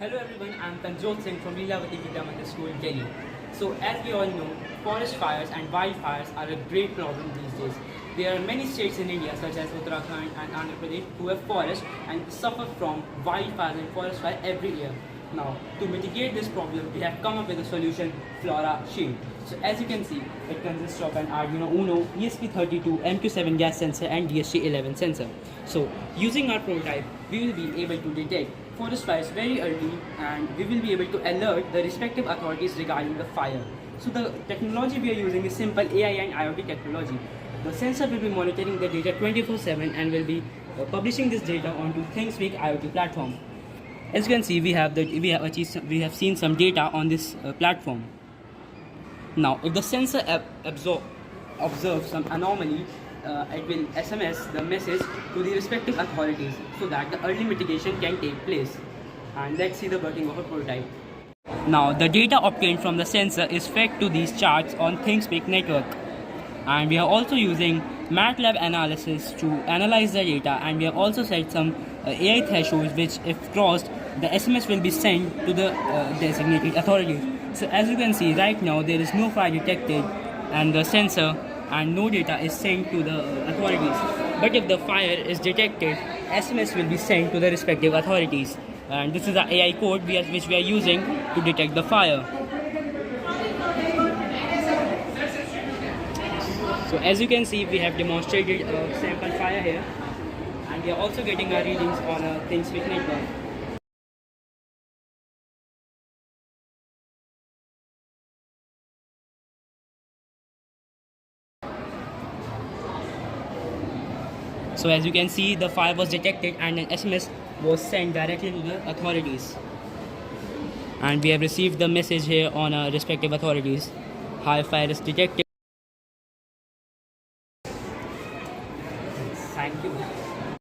Hello everyone, I'm Tanjot Singh from Leelavati Vidya Mandir School, Delhi. So as we all know, forest fires and wildfires are a great problem these days. There are many states in India such as Uttarakhand and Andhra Pradesh who have forests and suffer from wildfires and forest fire every year. Now, to mitigate this problem, we have come up with a solution, Flora Shield. So as you can see, it consists of an Arduino Uno, ESP32, MQ7 gas sensor and DHT11 sensor. So using our prototype, we will be able to detect forest fires very early and we will be able to alert the respective authorities regarding the fire. So the technology we are using is simple AI and IoT technology. The sensor will be monitoring the data 24/7 and will be publishing this data onto ThingSpeak IoT platform. As you can see, we have seen some data on this platform. Now, if the sensor observes some anomaly, it will SMS the message to the respective authorities so that the early mitigation can take place. And let's see the working of a prototype. Now, the data obtained from the sensor is fed to these charts on ThingSpeak network. And we are also using MATLAB analysis to analyze the data, and we have also set some AI thresholds which, if crossed, the SMS will be sent to the designated authorities. So as you can see right now, there is no fire detected and the sensor and no data is sent to the authorities. But if the fire is detected, SMS will be sent to the respective authorities. And this is the AI code which we are using to detect the fire. So as you can see, we have demonstrated a sample fire here, and we are also getting our readings on a ThingSpeak network. So as you can see, the fire was detected and an SMS was sent directly to the authorities. And we have received the message here on our respective authorities. Hi, fire is detected. Thank you.